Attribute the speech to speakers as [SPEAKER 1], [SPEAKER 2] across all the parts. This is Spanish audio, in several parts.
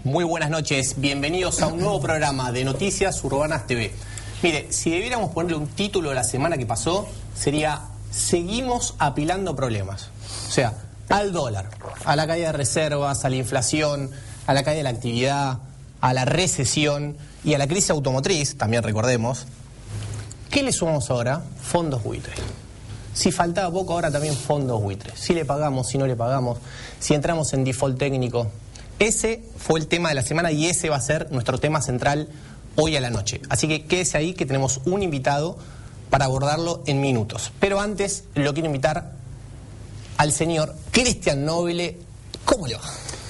[SPEAKER 1] Muy buenas noches, bienvenidos a un nuevo programa de Noticias Urbanas TV. Mire, si debiéramos ponerle un título de la semana que pasó, sería Seguimos apilando problemas. O sea, al dólar, a la caída de reservas, a la inflación, a la caída de la actividad, a la recesión y a la crisis automotriz, también recordemos. ¿Qué le sumamos ahora? Fondos buitres. Si faltaba poco, ahora también fondos buitres. Si le pagamos, si no le pagamos, si entramos en default técnico. Ese fue el tema de la semana y ese va a ser nuestro tema central hoy a la noche. Así que quédese ahí que tenemos un invitado para abordarlo en minutos. Pero antes lo quiero invitar al señor Cristian Nobile. ¿Cómo le va?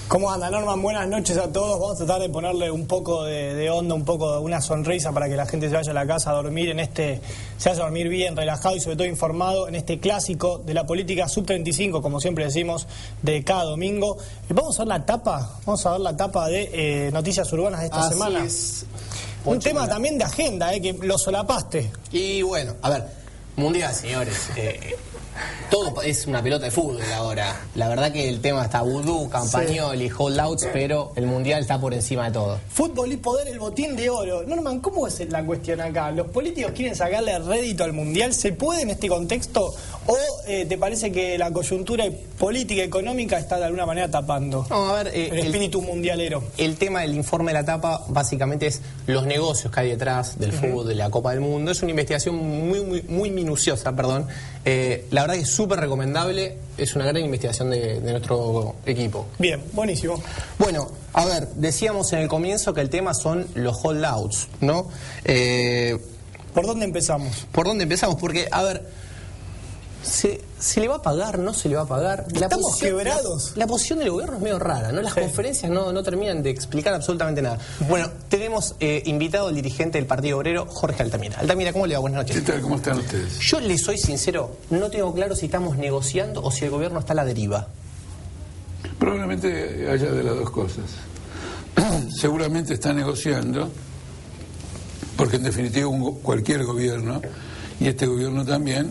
[SPEAKER 2] ¿Cómo anda, Norman? Buenas noches a todos. Vamos a tratar de ponerle un poco de onda, un poco de una sonrisa para que la gente se vaya a la casa a dormir se vaya a dormir bien, relajado y sobre todo informado en este clásico de la política sub-35, como siempre decimos, de cada domingo. Vamos a ver la tapa de Noticias Urbanas de esta semana.
[SPEAKER 1] Es.
[SPEAKER 2] Un tema también de agenda, que lo solapaste.
[SPEAKER 1] Y bueno, a ver, mundial, señores. Todo es una pelota de fútbol ahora. La verdad que el tema está vudú, campañol y holdouts, pero el mundial está por encima de todo.
[SPEAKER 2] Fútbol y poder, el botín de oro. Norman, ¿cómo es la cuestión acá? ¿Los políticos quieren sacarle rédito al mundial? ¿Se puede en este contexto? ¿O te parece que la coyuntura política económica está de alguna manera tapando el espíritu mundialero? El
[SPEAKER 1] tema del informe de la tapa básicamente es los negocios que hay detrás del fútbol, de la Copa del Mundo. Es una investigación muy minuciosa, perdón. La verdad que es súper recomendable, es una gran investigación de nuestro equipo.
[SPEAKER 2] Bien, buenísimo.
[SPEAKER 1] Bueno, a ver, decíamos en el comienzo que el tema son los holdouts, ¿no?
[SPEAKER 2] ¿Por dónde empezamos?
[SPEAKER 1] ¿Por dónde empezamos? Porque, a ver, ¿se le va a pagar? ¿No se le va a pagar?
[SPEAKER 2] Estamos quebrados.
[SPEAKER 1] La posición del gobierno es medio rara, ¿no? Las conferencias no terminan de explicar absolutamente nada. Bueno, tenemos invitado al dirigente del Partido Obrero, Jorge Altamira. Altamira, ¿cómo le va? Buenas noches.
[SPEAKER 3] ¿Qué tal? ¿Cómo están ustedes?
[SPEAKER 1] Yo le soy sincero, no tengo claro si estamos negociando o si el gobierno está a la deriva.
[SPEAKER 3] Probablemente haya de las dos cosas. Seguramente está negociando, porque en definitiva cualquier gobierno, y este gobierno también,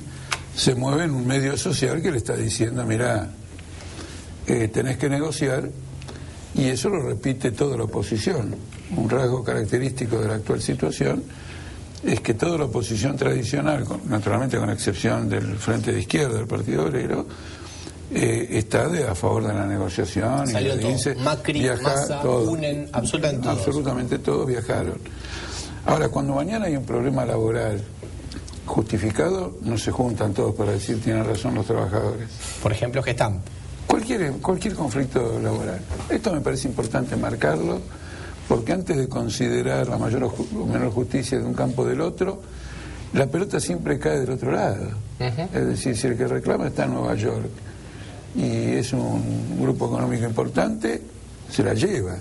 [SPEAKER 3] se mueve en un medio social que le está diciendo, mirá, tenés que negociar, y eso lo repite toda la oposición. Un rasgo característico de la actual situación es que toda la oposición tradicional, naturalmente con excepción del Frente de Izquierda, del Partido Obrero, está a favor de la negociación.
[SPEAKER 1] Salió
[SPEAKER 3] y
[SPEAKER 1] todo.
[SPEAKER 3] dice,
[SPEAKER 1] Macri, Massa, UNEN,
[SPEAKER 3] absolutamente todos viajaron. Ahora, cuando mañana hay un problema laboral justificado, no se juntan todos para decir tienen razón los trabajadores.
[SPEAKER 1] Por ejemplo, que están.
[SPEAKER 3] Cualquier conflicto laboral. Esto me parece importante marcarlo, porque antes de considerar la mayor o menor justicia de un campo del otro, la pelota siempre cae del otro lado. Es decir, si el que reclama está en Nueva York y es un grupo económico importante, se la lleva.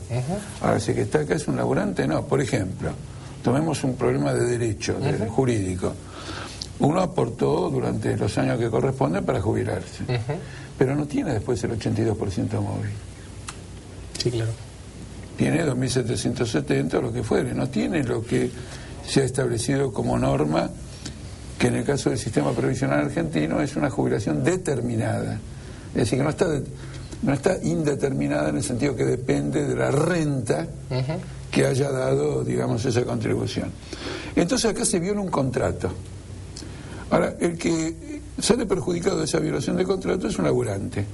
[SPEAKER 3] Ahora, si el que está acá es un laburante, no. Por ejemplo, tomemos un problema de derecho, jurídico. Uno aportó durante los años que corresponden para jubilarse, pero no tiene después el 82% móvil.
[SPEAKER 1] Sí, claro.
[SPEAKER 3] Tiene 2.770 o lo que fuere, no tiene lo que se ha establecido como norma, que en el caso del sistema previsional argentino es una jubilación determinada. Es decir, que no está indeterminada en el sentido que depende de la renta que haya dado, digamos, esa contribución. Entonces acá se viola un contrato. Ahora, el que sale perjudicado de esa violación de contrato es un laburante.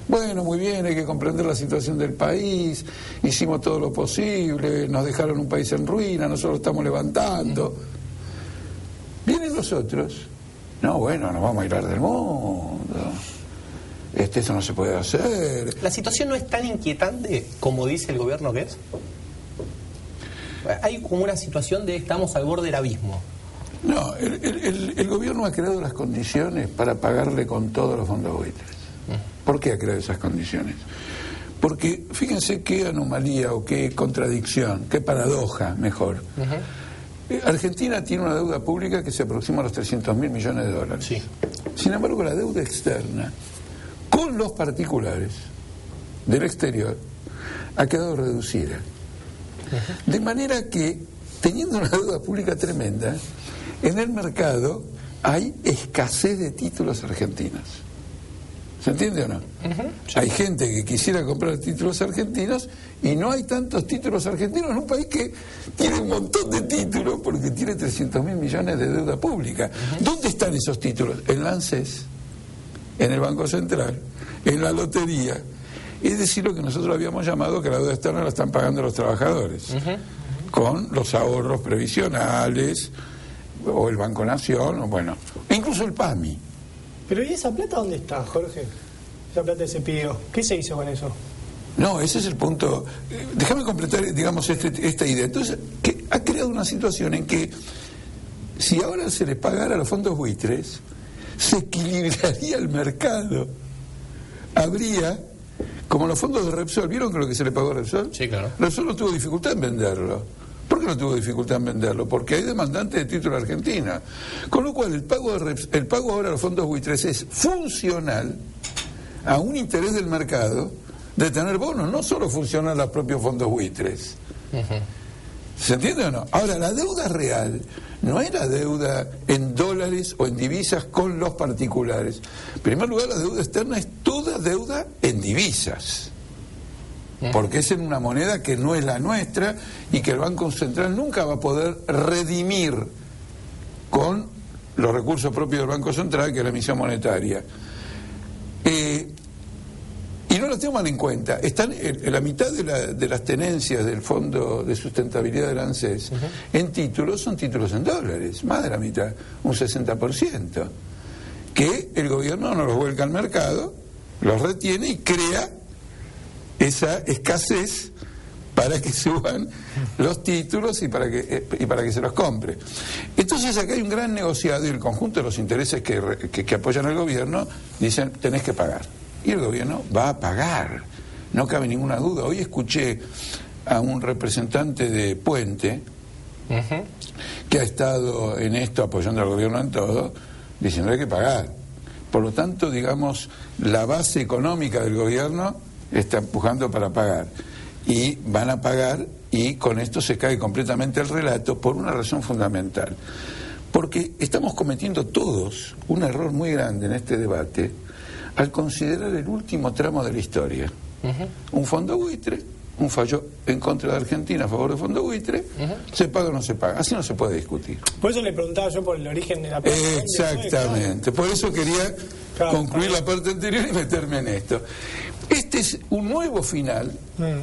[SPEAKER 3] Bueno, muy bien, hay que comprender la situación del país, hicimos todo lo posible, nos dejaron un país en ruina, nosotros estamos levantando. Vienen los otros. No, bueno, nos vamos a aislar del mundo. Eso no se puede hacer.
[SPEAKER 1] ¿La situación no es tan inquietante como dice el gobierno que es? Hay como una situación de estamos al borde del abismo.
[SPEAKER 3] No, el gobierno ha creado las condiciones para pagarle con todos los fondos buitres. ¿Por qué ha creado esas condiciones? Porque fíjense qué anomalía o qué contradicción, qué paradoja, mejor. Argentina tiene una deuda pública que se aproxima a los 300.000 millones de dólares.
[SPEAKER 1] Sí.
[SPEAKER 3] Sin embargo, la deuda externa con los particulares del exterior ha quedado reducida. De manera que, teniendo una deuda pública tremenda, en el mercado hay escasez de títulos argentinos. ¿Se entiende o no? Hay gente que quisiera comprar títulos argentinos y no hay tantos títulos argentinos en un país que tiene un montón de títulos porque tiene 300.000 millones de deuda pública. ¿Dónde están esos títulos? En la ANSES, en el Banco Central, en la lotería. Es decir, lo que nosotros habíamos llamado que la deuda externa la están pagando los trabajadores, con los ahorros previsionales, o el Banco Nación, o bueno, incluso el PAMI.
[SPEAKER 2] Pero ¿y esa plata dónde está, Jorge? Esa plata se pidió. ¿Qué se hizo con eso?
[SPEAKER 3] No, ese es el punto. Déjame completar, digamos, esta idea. Entonces, que ha creado una situación en que si ahora se les pagara a los fondos buitres, se equilibraría el mercado. Habría, como los fondos de Repsol, ¿vieron que lo que se le pagó a Repsol?
[SPEAKER 1] Sí, claro.
[SPEAKER 3] Repsol no tuvo dificultad en venderlo. ¿Por qué no tuvo dificultad en venderlo? Porque hay demandantes de título Argentina. Con lo cual, el pago ahora a los fondos buitres es funcional a un interés del mercado de tener bonos, no solo funcionan los propios fondos buitres. ¿Se entiende o no? Ahora, la deuda real no es la deuda en dólares o en divisas con los particulares. En primer lugar, la deuda externa es toda deuda en divisas. Porque es en una moneda que no es la nuestra y que el Banco Central nunca va a poder redimir con los recursos propios del Banco Central, que es la emisión monetaria. Y no lo tengan en cuenta. Están en la mitad de las tenencias del Fondo de Sustentabilidad del ANSES en títulos, son títulos en dólares, más de la mitad, un 60%, que el gobierno no los vuelca al mercado, los retiene y crea esa escasez para que suban los títulos y para que se los compre. Entonces acá hay un gran negociado y el conjunto de los intereses que apoyan al gobierno dicen tenés que pagar. Y el gobierno va a pagar, no cabe ninguna duda. Hoy escuché a un representante de Puente que ha estado en esto apoyando al gobierno en todo, diciendo hay que pagar. Por lo tanto, digamos, la base económica del gobierno está empujando para pagar y van a pagar, y con esto se cae completamente el relato por una razón fundamental, porque estamos cometiendo todos un error muy grande en este debate al considerar el último tramo de la historia. Un fondo buitre, un fallo en contra de Argentina a favor del fondo buitre, ¿se paga o no se paga? Así no se puede discutir.
[SPEAKER 2] Por eso le preguntaba yo por el origen de la plata.
[SPEAKER 3] Exactamente, por eso quería concluir la parte anterior y meterme en esto. Este es un nuevo final.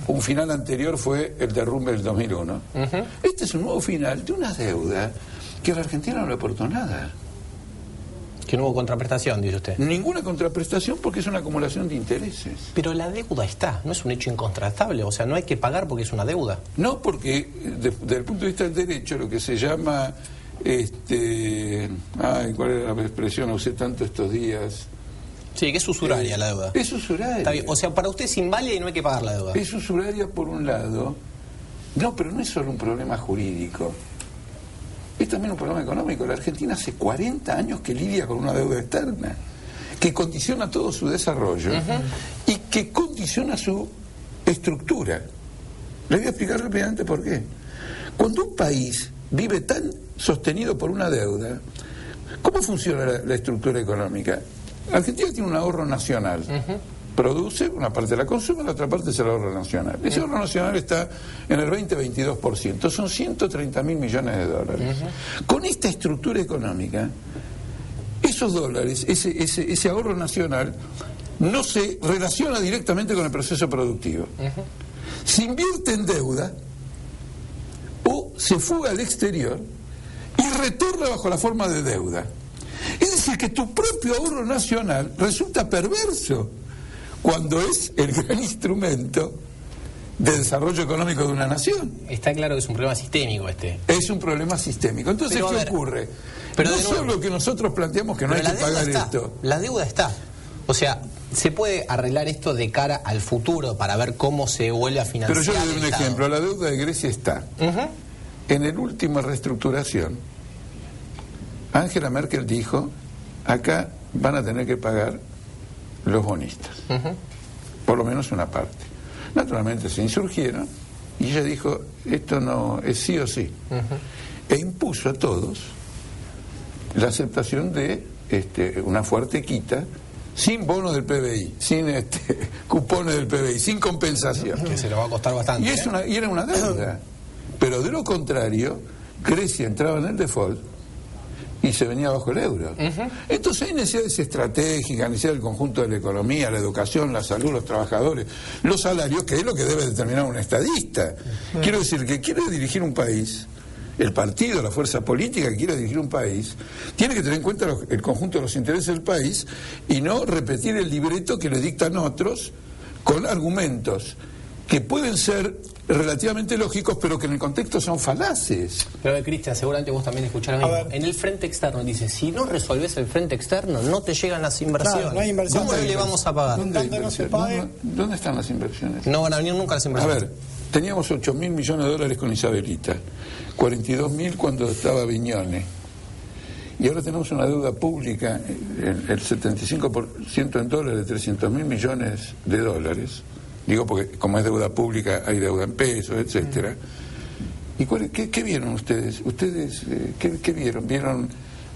[SPEAKER 3] Un final anterior fue el derrumbe del 2001. Este es un nuevo final de una deuda que a la Argentina no le aportó nada.
[SPEAKER 1] Que no hubo contraprestación, dice usted.
[SPEAKER 3] Ninguna contraprestación porque es una acumulación de intereses.
[SPEAKER 1] Pero la deuda está, no es un hecho incontrastable, o sea, no hay que pagar porque es una deuda.
[SPEAKER 3] No, porque desde el punto de vista del derecho, lo que se llama, ¿cuál era la expresión? Usé tanto estos días.
[SPEAKER 1] Sí, que es usuraria la deuda.
[SPEAKER 3] Es usuraria.
[SPEAKER 1] Está bien. O sea, para usted es inválida y no hay que pagar la deuda.
[SPEAKER 3] Es usuraria por un lado. No, pero no es solo un problema jurídico. Es también un problema económico. La Argentina hace 40 años que lidia con una deuda externa, que condiciona todo su desarrollo y que condiciona su estructura. Le voy a explicar rápidamente por qué. Cuando un país vive tan sostenido por una deuda, ¿cómo funciona la estructura económica? Argentina tiene un ahorro nacional. Produce, una parte la consume, la otra parte es el ahorro nacional. Ese ahorro nacional está en el 20-22%, son 130.000 millones de dólares. Con esta estructura económica, esos dólares, ese ahorro nacional, no se relaciona directamente con el proceso productivo. Se invierte en deuda o se fuga al exterior y retorna bajo la forma de deuda. Es decir, que tu propio ahorro nacional resulta perverso cuando es el gran instrumento de desarrollo económico de una nación.
[SPEAKER 1] Está claro que es un problema sistémico este.
[SPEAKER 3] Es un problema sistémico. Entonces,
[SPEAKER 1] pero,
[SPEAKER 3] ¿qué ocurre?
[SPEAKER 1] Pero
[SPEAKER 3] no solo que nosotros planteamos que no hay que pagar esto.
[SPEAKER 1] La deuda está. O sea, ¿se puede arreglar esto de cara al futuro para ver cómo se vuelve a financiar?
[SPEAKER 3] Pero yo le doy un ejemplo. La deuda de Grecia está. En el último reestructuración, Angela Merkel dijo, acá van a tener que pagar los bonistas, por lo menos una parte. Naturalmente se insurgieron y ella dijo, esto no es sí o sí, e impuso a todos la aceptación de una fuerte quita sin bonos del PBI, sin cupones del PBI, sin compensación.
[SPEAKER 1] Que se lo va a costar bastante.
[SPEAKER 3] Y era una deuda. Pero de lo contrario, Grecia entraba en el default y se venía bajo el euro. Entonces hay necesidades estratégicas, necesidad del conjunto de la economía, la educación, la salud, los trabajadores, los salarios, que es lo que debe determinar un estadista. Quiero decir, que quiere dirigir un país, el partido, la fuerza política que quiere dirigir un país, tiene que tener en cuenta el conjunto de los intereses del país y no repetir el libreto que le dictan otros con argumentos que pueden ser relativamente lógicos, pero que en el contexto son falaces.
[SPEAKER 1] Pero Cristian, seguramente vos también escucharás lo mismo. En el frente externo dice, si no resolvés el frente externo, no te llegan las inversiones.
[SPEAKER 2] Claro, no hay inversiones.
[SPEAKER 1] ¿Cómo le vamos a pagar?
[SPEAKER 3] ¿Dónde están las inversiones?
[SPEAKER 1] No van a venir nunca las inversiones.
[SPEAKER 3] A ver, teníamos 8.000 millones de dólares con Isabelita, 42.000 cuando estaba Viñone, y ahora tenemos una deuda pública, el 75% en dólares, 300.000 millones de dólares. Digo porque como es deuda pública hay deuda en pesos, etcétera. ¿Y qué vieron ustedes? ¿Ustedes qué vieron?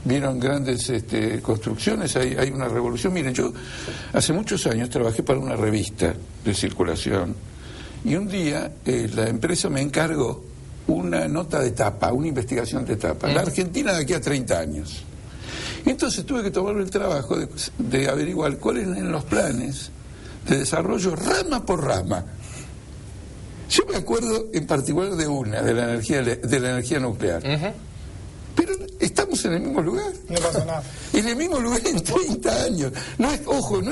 [SPEAKER 3] ¿Vieron grandes construcciones? ¿Hay una revolución? Miren, yo hace muchos años trabajé para una revista de circulación y un día la empresa me encargó una nota de tapa, una investigación de tapa. La Argentina de aquí a 30 años. Entonces tuve que tomar el trabajo de averiguar cuáles eran los planes de desarrollo rama por rama. Yo me acuerdo en particular de la energía nuclear. Pero estamos en el mismo lugar.
[SPEAKER 2] No pasa nada.
[SPEAKER 3] En el mismo lugar en 30 años. No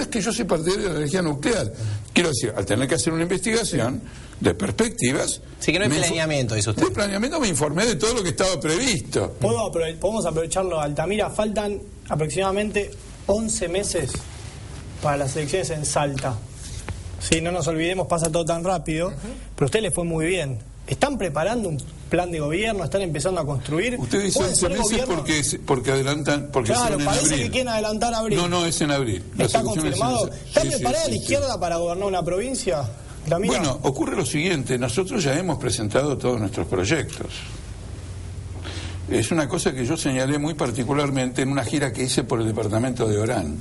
[SPEAKER 3] es que yo soy partidario de la energía nuclear. Quiero decir, al tener que hacer una investigación de perspectivas...
[SPEAKER 1] Sí, que no hay planeamiento, dice usted.
[SPEAKER 3] De planeamiento me informé de todo lo que estaba previsto.
[SPEAKER 2] Podemos aprovecharlo, Altamira. Faltan aproximadamente 11 meses para las elecciones en Salta. Sí, no nos olvidemos, pasa todo tan rápido, pero a usted le fue muy bien. ¿Están preparando un plan de gobierno? ¿Están empezando a construir?
[SPEAKER 3] Usted dice 11 meses porque adelantan, porque
[SPEAKER 2] claro,
[SPEAKER 3] son en
[SPEAKER 2] parece
[SPEAKER 3] abril.
[SPEAKER 2] Que quieren adelantar abril.
[SPEAKER 3] No, es en abril.
[SPEAKER 2] ¿Está confirmado? ¿Está preparada la izquierda para gobernar una provincia?
[SPEAKER 3] Bueno, ocurre lo siguiente, nosotros ya hemos presentado todos nuestros proyectos. Es una cosa que yo señalé muy particularmente en una gira que hice por el departamento de Orán.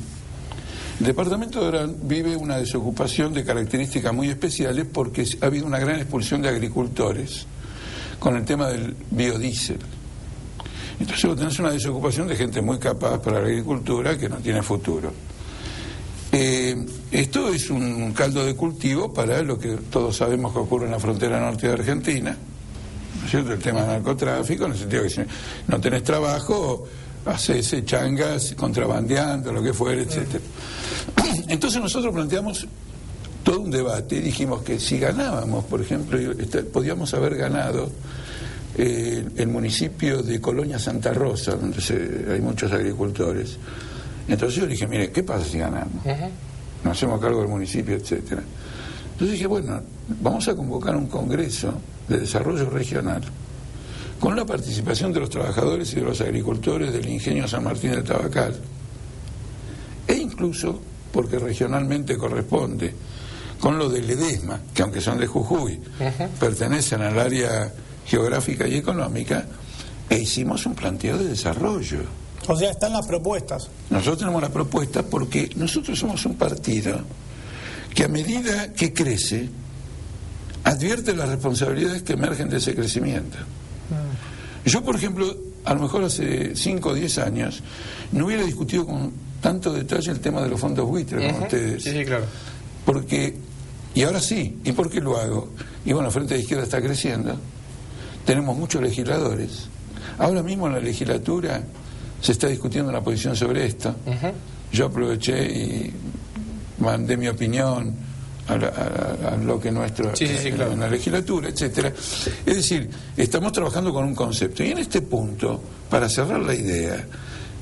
[SPEAKER 3] El departamento de Orán vive una desocupación de características muy especiales porque ha habido una gran expulsión de agricultores con el tema del biodiesel. Entonces vos tenés una desocupación de gente muy capaz para la agricultura que no tiene futuro. Esto es un caldo de cultivo para lo que todos sabemos que ocurre en la frontera norte de Argentina, ¿no es cierto? El tema del narcotráfico, en el sentido que si no tenés trabajo, haces changas, contrabandeando, lo que fuera, etcétera. Entonces nosotros planteamos todo un debate y dijimos que si ganábamos, por ejemplo, podíamos haber ganado el municipio de Colonia Santa Rosa, donde hay muchos agricultores. Entonces yo dije, mire, ¿qué pasa si ganamos? Nos hacemos cargo del municipio, etcétera. Entonces dije, bueno, vamos a convocar un congreso de desarrollo regional con la participación de los trabajadores y de los agricultores del ingenio San Martín del Tabacal, e incluso, porque regionalmente corresponde, con lo de Ledesma, que aunque son de Jujuy, pertenecen al área geográfica y económica, e hicimos un planteo de desarrollo.
[SPEAKER 2] O sea, están las propuestas.
[SPEAKER 3] Nosotros tenemos las propuestas porque nosotros somos un partido que a medida que crece, advierte las responsabilidades que emergen de ese crecimiento. Yo, por ejemplo, a lo mejor hace 5 o 10 años, no hubiera discutido con tanto detalle el tema de los fondos buitres con ustedes.
[SPEAKER 1] Sí, claro.
[SPEAKER 3] Porque, y ahora sí, ¿y por qué lo hago? Y bueno, el Frente de Izquierda está creciendo, tenemos muchos legisladores. Ahora mismo en la legislatura se está discutiendo una posición sobre esto. Yo aproveché y mandé mi opinión a lo que nuestro
[SPEAKER 1] claro.
[SPEAKER 3] en la legislatura, etcétera. Es decir, estamos trabajando con un concepto. Y en este punto, para cerrar la idea,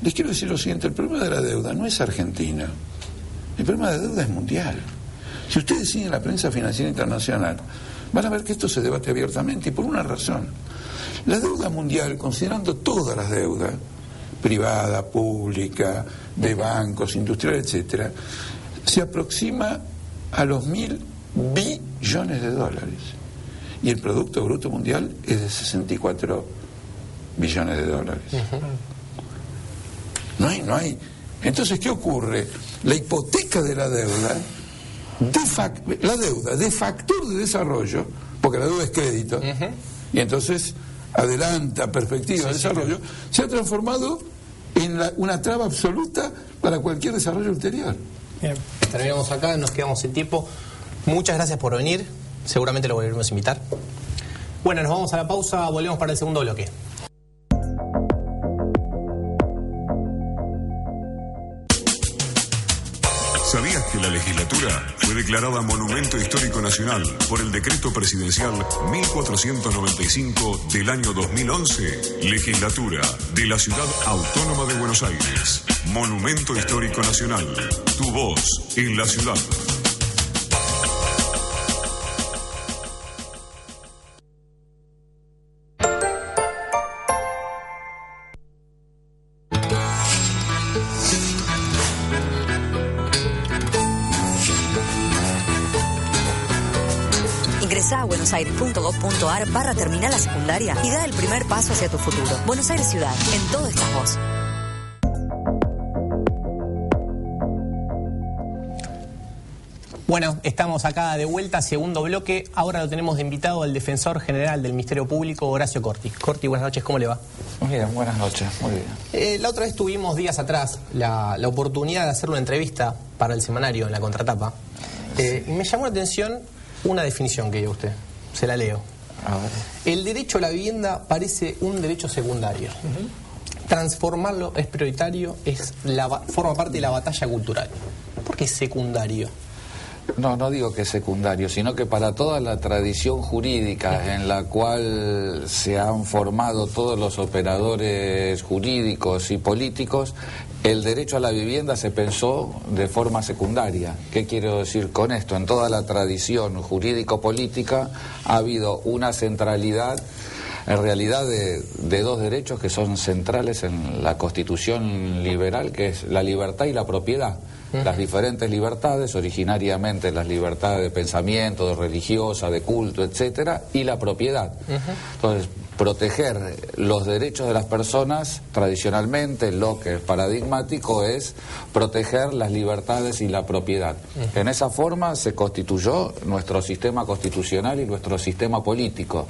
[SPEAKER 3] les quiero decir lo siguiente: el problema de la deuda no es argentino, el problema de la deuda es mundial. Si ustedes siguen la prensa financiera internacional, van a ver que esto se debate abiertamente, y por una razón. La deuda mundial, considerando todas las deudas, privada, pública, de bancos, industrial, etcétera, se aproxima a los 1.000 billones de dólares. Y el Producto Bruto Mundial es de 64 billones de dólares. No hay Entonces, ¿qué ocurre? La hipoteca de la deuda, la deuda de factor de desarrollo, porque la deuda es crédito, y entonces adelanta perspectiva de desarrollo, se ha transformado en una traba absoluta para cualquier desarrollo ulterior.
[SPEAKER 1] Bien. Terminamos acá, nos quedamos sin tiempo. Muchas gracias por venir, seguramente lo volveremos a invitar. Bueno, nos vamos a la pausa, volvemos para el segundo bloque.
[SPEAKER 4] ¿Sabías que la legislatura fue declarada Monumento Histórico Nacional por el Decreto Presidencial 1495 del año 2011? Legislatura de la Ciudad Autónoma de Buenos Aires. Monumento Histórico Nacional. Tu voz en la ciudad.
[SPEAKER 5] Ingresá a buenosaires.gov.ar /terminal la secundaria y da el primer paso hacia tu futuro. Buenos Aires Ciudad, en todo estás vos.
[SPEAKER 1] Bueno, estamos acá de vuelta, segundo bloque. Ahora lo tenemos de invitado al defensor general del Ministerio Público, Horacio Corti. Corti, buenas noches, ¿cómo le va?
[SPEAKER 6] Bien, buenas noches, muy bien.
[SPEAKER 1] La otra vez tuvimos días atrás la oportunidad de hacer una entrevista para el semanario en la contratapa. Y me llamó la atención una definición que dio usted. Se la leo.
[SPEAKER 6] A ver.
[SPEAKER 1] El derecho a la vivienda parece un derecho secundario. Transformarlo es prioritario, forma parte de la batalla cultural. ¿Por qué es secundario?
[SPEAKER 6] No digo que es secundario, sino que para toda la tradición jurídica en la cual se han formado todos los operadores jurídicos y políticos, el derecho a la vivienda se pensó de forma secundaria. ¿Qué quiero decir con esto? En toda la tradición jurídico-política ha habido una centralidad, en realidad, de dos derechos que son centrales en la Constitución liberal, que es la libertad y la propiedad. Las diferentes libertades, originariamente las libertades de pensamiento, de religiosa, de culto, etcétera, y la propiedad. Entonces, proteger los derechos de las personas, tradicionalmente, lo que es paradigmático es proteger las libertades y la propiedad. En esa forma se constituyó nuestro sistema constitucional y nuestro sistema político.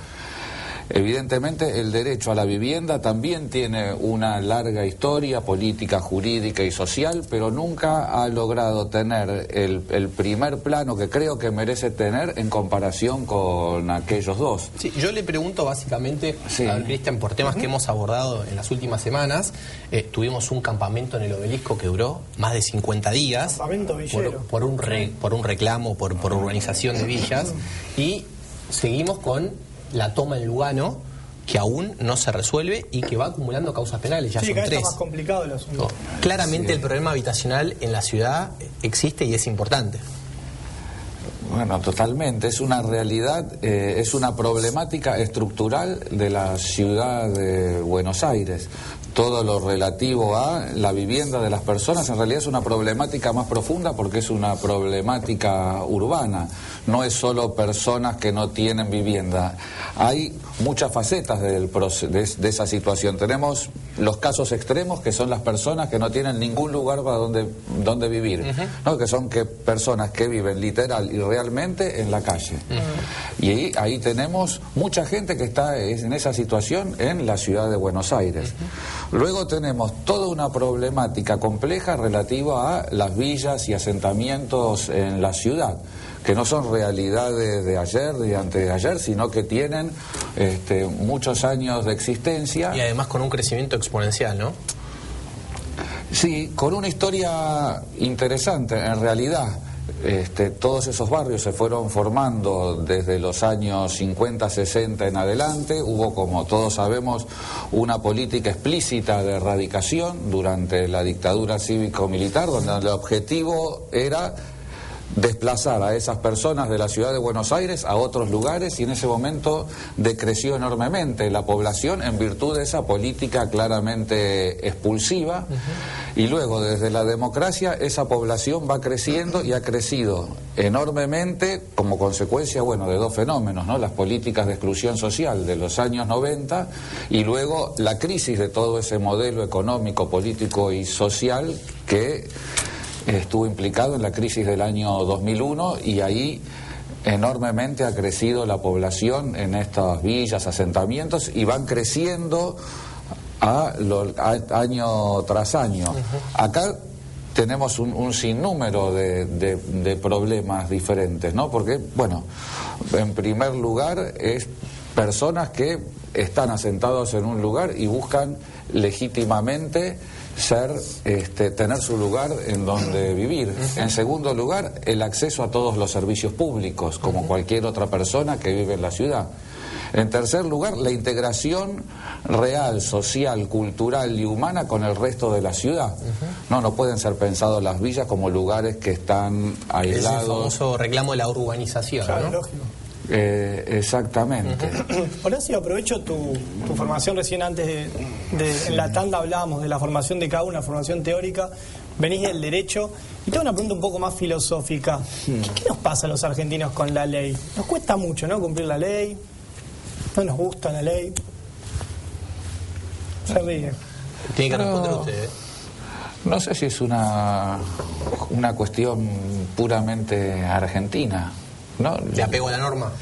[SPEAKER 6] Evidentemente el derecho a la vivienda también tiene una larga historia política, jurídica y social, pero nunca ha logrado tener el primer plano que creo que merece tener en comparación con aquellos dos.
[SPEAKER 1] Sí, yo le pregunto básicamente, a ver, Cristian, por temas que hemos abordado en las últimas semanas. Tuvimos un campamento en el Obelisco que duró más de 50 días.
[SPEAKER 2] Campamento villero.
[SPEAKER 1] Por un reclamo, por urbanización de villas. Y seguimos con la toma en Lugano, que aún no se resuelve y que va acumulando causas penales, ya son 3.
[SPEAKER 2] Está más complicado el asunto.
[SPEAKER 1] Claramente el problema habitacional en la ciudad existe y es importante.
[SPEAKER 6] Bueno, totalmente. Es una realidad, es una problemática estructural de la ciudad de Buenos Aires. Todo lo relativo a la vivienda de las personas en realidad es una problemática más profunda porque es una problemática urbana. No es solo personas que no tienen vivienda. Hay muchas facetas de esa situación. Tenemos los casos extremos, que son las personas que no tienen ningún lugar para donde vivir, ¿no? Que son personas que viven literal y realmente en la calle. Y ahí tenemos mucha gente que está en esa situación en la ciudad de Buenos Aires. Luego tenemos toda una problemática compleja relativa a las villas y asentamientos en la ciudad, que no son realidades de ayer, de antes de ayer, sino que tienen muchos años de existencia.
[SPEAKER 1] Y además con un crecimiento exponencial, ¿no?
[SPEAKER 6] Sí, con una historia interesante, en realidad. Todos esos barrios se fueron formando desde los años 50, 60 en adelante. Hubo, como todos sabemos, una política explícita de erradicación durante la dictadura cívico-militar, donde el objetivo era desplazar a esas personas de la ciudad de Buenos Aires a otros lugares, y en ese momento decreció enormemente la población en virtud de esa política claramente expulsiva. Y luego, desde la democracia, esa población va creciendo y ha crecido enormemente como consecuencia, bueno, de dos fenómenos, ¿no? Las políticas de exclusión social de los años 90 y luego la crisis de todo ese modelo económico, político y social que estuvo implicado en la crisis del año 2001, y ahí enormemente ha crecido la población en estas villas, asentamientos, y van creciendo año tras año. Acá tenemos un sinnúmero de problemas diferentes, ¿no? Porque, bueno, en primer lugar es personas que están asentados en un lugar y buscan legítimamente tener su lugar en donde vivir. En segundo lugar, el acceso a todos los servicios públicos, como cualquier otra persona que vive en la ciudad. En tercer lugar, la integración real, social, cultural y humana con el resto de la ciudad. No pueden ser pensados las villas como lugares que están aislados.
[SPEAKER 1] Es el famoso reclamo de la urbanización,
[SPEAKER 2] claro,
[SPEAKER 1] ¿no?
[SPEAKER 2] Lógico.
[SPEAKER 6] Exactamente.
[SPEAKER 2] Horacio, aprovecho tu formación recién antes en la tanda hablábamos de la formación de cada uno, la formación teórica, venís del derecho, y tengo una pregunta un poco más filosófica. ¿Qué nos pasa a los argentinos con la ley? Nos cuesta mucho, ¿no?, cumplir la ley, no nos gusta la ley. Se ríe.
[SPEAKER 1] Tiene que responder usted.
[SPEAKER 6] No sé si es una cuestión puramente argentina, ¿no?
[SPEAKER 1] ¿Le apego a la norma?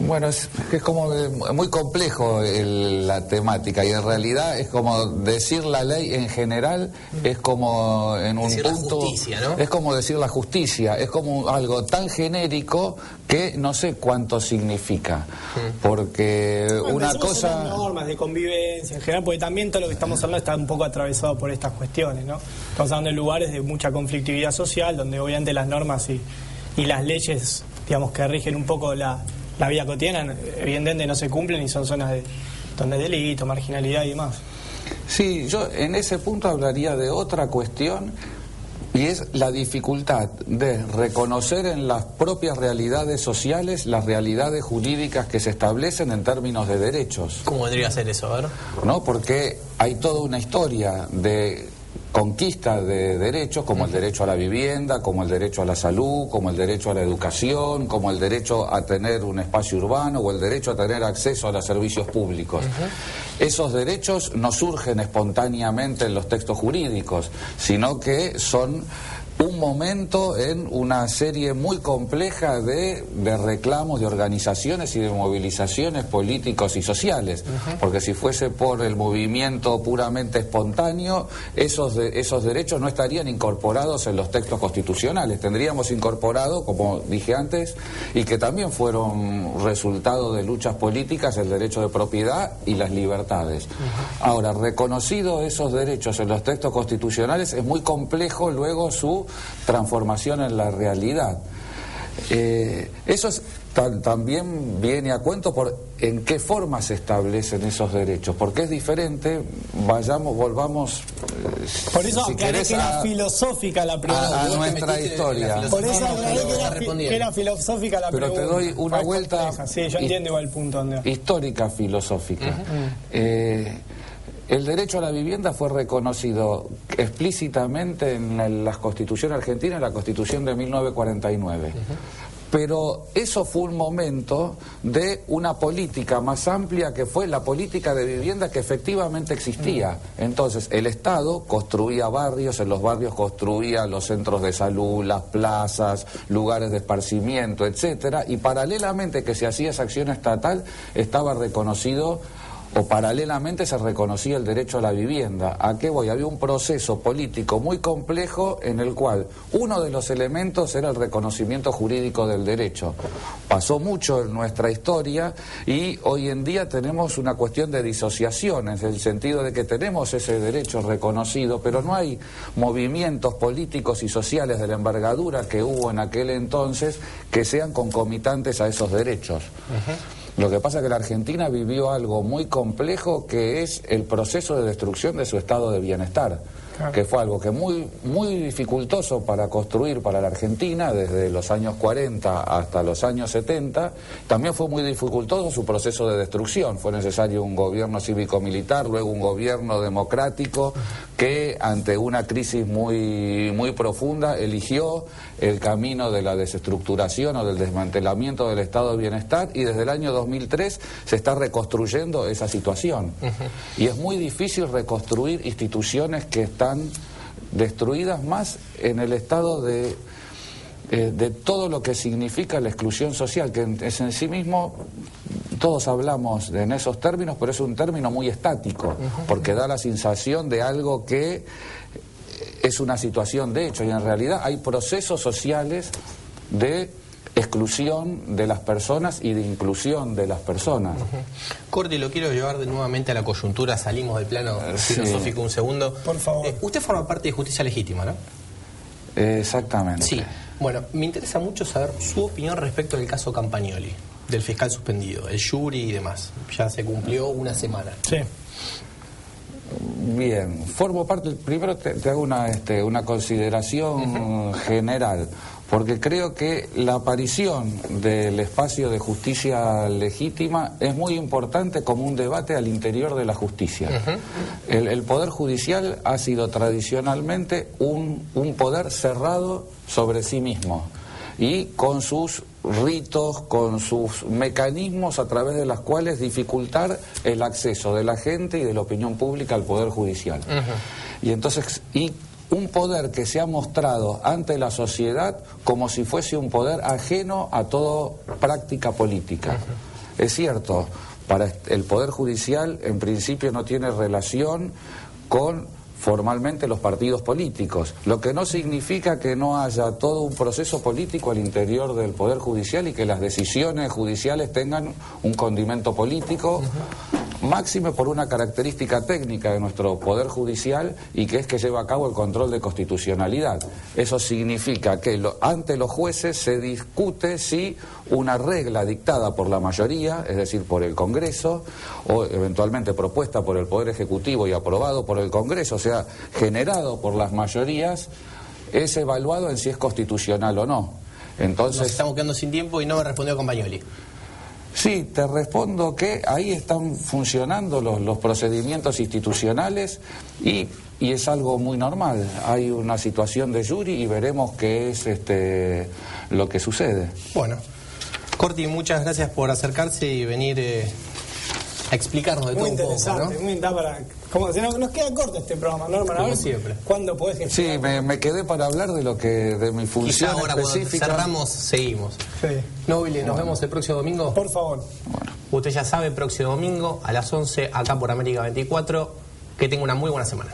[SPEAKER 6] Bueno, es como muy complejo la temática, y en realidad es como decir la ley en general, es como en un
[SPEAKER 1] decir
[SPEAKER 6] punto,
[SPEAKER 1] la justicia, ¿no?
[SPEAKER 6] Es como decir la justicia, es como algo tan genérico que no sé cuánto significa, porque una cosa...
[SPEAKER 2] Las normas de convivencia en general, porque también todo lo que estamos hablando está un poco atravesado por estas cuestiones, ¿no? Estamos hablando de lugares de mucha conflictividad social, donde obviamente las normas y las leyes, digamos, que rigen un poco la vida cotidiana, evidentemente no se cumplen y son zonas donde hay delito, marginalidad y demás.
[SPEAKER 6] Sí, yo en ese punto hablaría de otra cuestión, y es la dificultad de reconocer en las propias realidades sociales las realidades jurídicas que se establecen en términos de derechos.
[SPEAKER 1] ¿Cómo vendría a ser eso? A ver.
[SPEAKER 6] ¿No? Porque hay toda una historia de conquista de derechos, como el derecho a la vivienda, como el derecho a la salud, como el derecho a la educación, como el derecho a tener un espacio urbano o el derecho a tener acceso a los servicios públicos. Esos derechos no surgen espontáneamente en los textos jurídicos, sino que son un momento en una serie muy compleja de reclamos, de organizaciones y de movilizaciones políticos y sociales, porque si fuese por el movimiento puramente espontáneo, esos derechos no estarían incorporados en los textos constitucionales. Tendríamos incorporado, como dije antes, y que también fueron resultado de luchas políticas, el derecho de propiedad y las libertades. Ahora, reconocido esos derechos en los textos constitucionales, es muy complejo luego su transformación en la realidad. Eso también viene a cuento por en qué forma se establecen esos derechos, porque es diferente. Volvamos.
[SPEAKER 2] Por eso
[SPEAKER 6] si
[SPEAKER 2] aclaré que era filosófica la pregunta.
[SPEAKER 6] A nuestra historia.
[SPEAKER 2] Por eso aclaré que era filosófica la pregunta.
[SPEAKER 6] Pero te doy una vuelta.
[SPEAKER 2] Sí, yo entiendo igual el punto donde va.
[SPEAKER 6] Histórica, filosófica. El derecho a la vivienda fue reconocido explícitamente en la Constitución argentina, en la Constitución de 1949. Pero eso fue un momento de una política más amplia, que fue la política de vivienda que efectivamente existía. Entonces, el Estado construía barrios, en los barrios construía los centros de salud, las plazas, lugares de esparcimiento, etcétera, y paralelamente que se hacía esa acción estatal, estaba reconocido, o paralelamente se reconocía el derecho a la vivienda. ¿A qué voy? Había un proceso político muy complejo en el cual uno de los elementos era el reconocimiento jurídico del derecho. Pasó mucho en nuestra historia y hoy en día tenemos una cuestión de disociación, en el sentido de que tenemos ese derecho reconocido, pero no hay movimientos políticos y sociales de la envergadura que hubo en aquel entonces que sean concomitantes a esos derechos. Lo que pasa es que la Argentina vivió algo muy complejo, que es el proceso de destrucción de su estado de bienestar, que fue algo que muy dificultoso para construir para la Argentina desde los años 40 hasta los años 70. También fue muy dificultoso su proceso de destrucción. Fue necesario un gobierno cívico-militar, luego un gobierno democrático que ante una crisis muy profunda eligió el camino de la desestructuración o del desmantelamiento del estado de bienestar, y desde el año 2003 se está reconstruyendo esa situación. Y es muy difícil reconstruir instituciones que están destruidas, más en el estado de todo lo que significa la exclusión social, que es en sí mismo, todos hablamos en esos términos, pero es un término muy estático, porque da la sensación de algo que es una situación de hecho, y en realidad hay procesos sociales de exclusión de las personas y de inclusión de las personas.
[SPEAKER 1] Corti, lo quiero llevar nuevamente a la coyuntura, salimos del plano filosófico un segundo.
[SPEAKER 2] Por favor.
[SPEAKER 1] Usted forma parte de Justicia Legítima, ¿no?
[SPEAKER 6] Exactamente.
[SPEAKER 1] Sí. Bueno, me interesa mucho saber su opinión respecto del caso Campagnoli, del fiscal suspendido, el jury y demás. Ya se cumplió una semana.
[SPEAKER 2] Sí.
[SPEAKER 6] Bien, formo parte. Primero te hago una consideración general, porque creo que la aparición del espacio de justicia legítima es muy importante como un debate al interior de la justicia. El Poder Judicial ha sido tradicionalmente un poder cerrado sobre sí mismo, y con sus ritos, con sus mecanismos a través de los cuales dificultar el acceso de la gente y de la opinión pública al Poder Judicial. Y entonces, un poder que se ha mostrado ante la sociedad como si fuese un poder ajeno a toda práctica política. Es cierto, para el Poder Judicial en principio no tiene relación con formalmente los partidos políticos, lo que no significa que no haya todo un proceso político al interior del Poder Judicial y que las decisiones judiciales tengan un condimento político, máxime por una característica técnica de nuestro Poder Judicial, y que es que lleva a cabo el control de constitucionalidad. Eso significa que ante los jueces se discute si una regla dictada por la mayoría, es decir, por el Congreso, o eventualmente propuesta por el Poder Ejecutivo y aprobado por el Congreso, o sea, generado por las mayorías, es evaluado en si es constitucional o no. Entonces,
[SPEAKER 1] nos estamos quedando sin tiempo y no me respondió Campagnoli.
[SPEAKER 6] Sí, te respondo que ahí están funcionando los procedimientos institucionales y es algo muy normal. Hay una situación de jury y veremos qué es lo que sucede.
[SPEAKER 1] Bueno, Corti, muchas gracias por acercarse y venir a explicarnos de todo un poco, ¿no?
[SPEAKER 2] Muy interesante, como si nos queda corto este programa, Norman.
[SPEAKER 1] Como siempre.
[SPEAKER 2] ¿Cuándo podés gestionar?
[SPEAKER 6] Sí, me quedé para hablar de mi función
[SPEAKER 1] ahora,
[SPEAKER 6] específica.
[SPEAKER 1] Cuando cerramos, seguimos.
[SPEAKER 2] Sí.
[SPEAKER 1] Nobile, nos vemos el próximo domingo.
[SPEAKER 2] Por favor.
[SPEAKER 6] Bueno.
[SPEAKER 1] Usted ya sabe, próximo domingo a las 11, acá por América 24. Que tenga una muy buena semana.